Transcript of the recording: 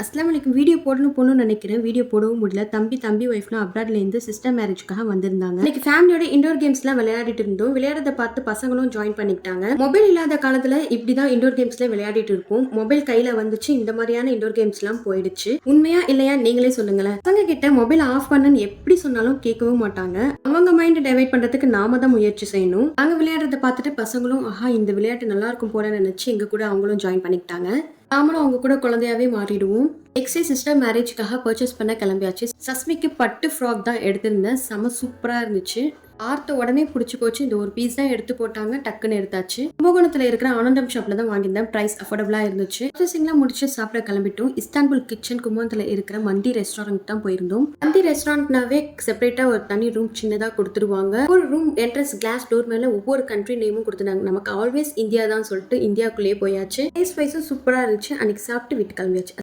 அஸ்லாம் வலைக்கும். வீடியோ போடணும்னு நினைக்கிறேன். வீடியோ போடவும் முடியல. தம்பி ஒய்ஃப்லாம் அப்ராட்லேருந்து சிஸ்டர் மேரேஜ்க்காக வந்திருந்தாங்க. இன்னைக்கு ஃபேமிலியோட இண்டோர் கேம்ஸ்லாம் விளையாடிட்டு இருந்தோம். விளையாடுறத பார்த்து பசங்களும் ஜாயின் பண்ணிக்கிட்டாங்க. மொபைல் இல்லாத காலத்துல இப்படிதான் இண்டோர் கேம்ஸ்ல விளையாடிட்டு இருப்போம். மொபைல் கையில வந்துச்சு, இந்த மாதிரியான இண்டோர் கேம்ஸ்லாம் போயிடுச்சு. உண்மையா இல்லையா நீங்களே சொல்லுங்களேன். பசங்க கிட்ட மொபைல் ஆஃப் பண்ணுன்னு எப்படி சொன்னாலும் கேட்கவும் மாட்டாங்க. அவங்க மைண்ட் டைவர்ட் பண்றதுக்கு நாம தான் முயற்சி செய்யணும். அங்க விளையாடுறத பார்த்துட்டு பசங்களும் ஆஹா இந்த விளையாட்டு நல்லா இருக்கும் போல நினைச்சு எங்க கூட அவங்களும் ஜாயின் பண்ணிக்கிட்டாங்க. நாமளும் அவங்க கூட குழந்தையாவே மாறிடுவோம். நெக்ஸ்ட் சிஸ்டர் மேரேஜ்க்காக பர்ச்சேஸ் பண்ண கிளம்பியாச்சு. சஸ்மிக்கு பட்டு ஃப்ராக் தான் எடுத்திருந்தேன். செம சூப்பரா இருந்துச்சு. ஆர்த்த உடனே பிடிச்சி போச்சு. இந்த ஒரு பீஸ் தான் எடுத்து போட்டாங்க, டக்குன்னு எடுத்தாச்சு. கும்பகோணத்துல இருக்கிற ஆனந்தம் ஷாப்ல தான் வாங்கியிருந்தேன். பிரைஸ் அஃபோர்டபுளா இருந்துச்சு. பர்ச்சேசிங்லாம் முடிச்சு சாப்பிட கிளம்பிட்டோம். இஸ்தான்புல் கிச்சன் கும்பகோணத்துல இருக்கிற மந்தி ரெஸ்டாரண்ட் தான் போயிருந்தோம். மந்தி ரெஸ்டாரண்ட்னாவே செப்பரேட்டா ஒரு தனி ரூம் சின்னதா கொடுத்துருவாங்க. ஒரு ரூம் என்ட்ரன்ஸ் கிளாஸ் டோர் மேல ஒவ்வொரு கண்ட்ரி நேமும் கொடுத்துருந்தாங்க. நமக்கு ஆல்வேஸ் இந்தியா தான் சொல்லிட்டு இந்தியாவுக்குள்ளேயே போயாச்சு. டேஸ்ட் வைஸும் சூப்பரா இருந்துச்சு. அன்னைக்கு சாப்பிட்டு வீட்டு கிளம்பியாச்சு.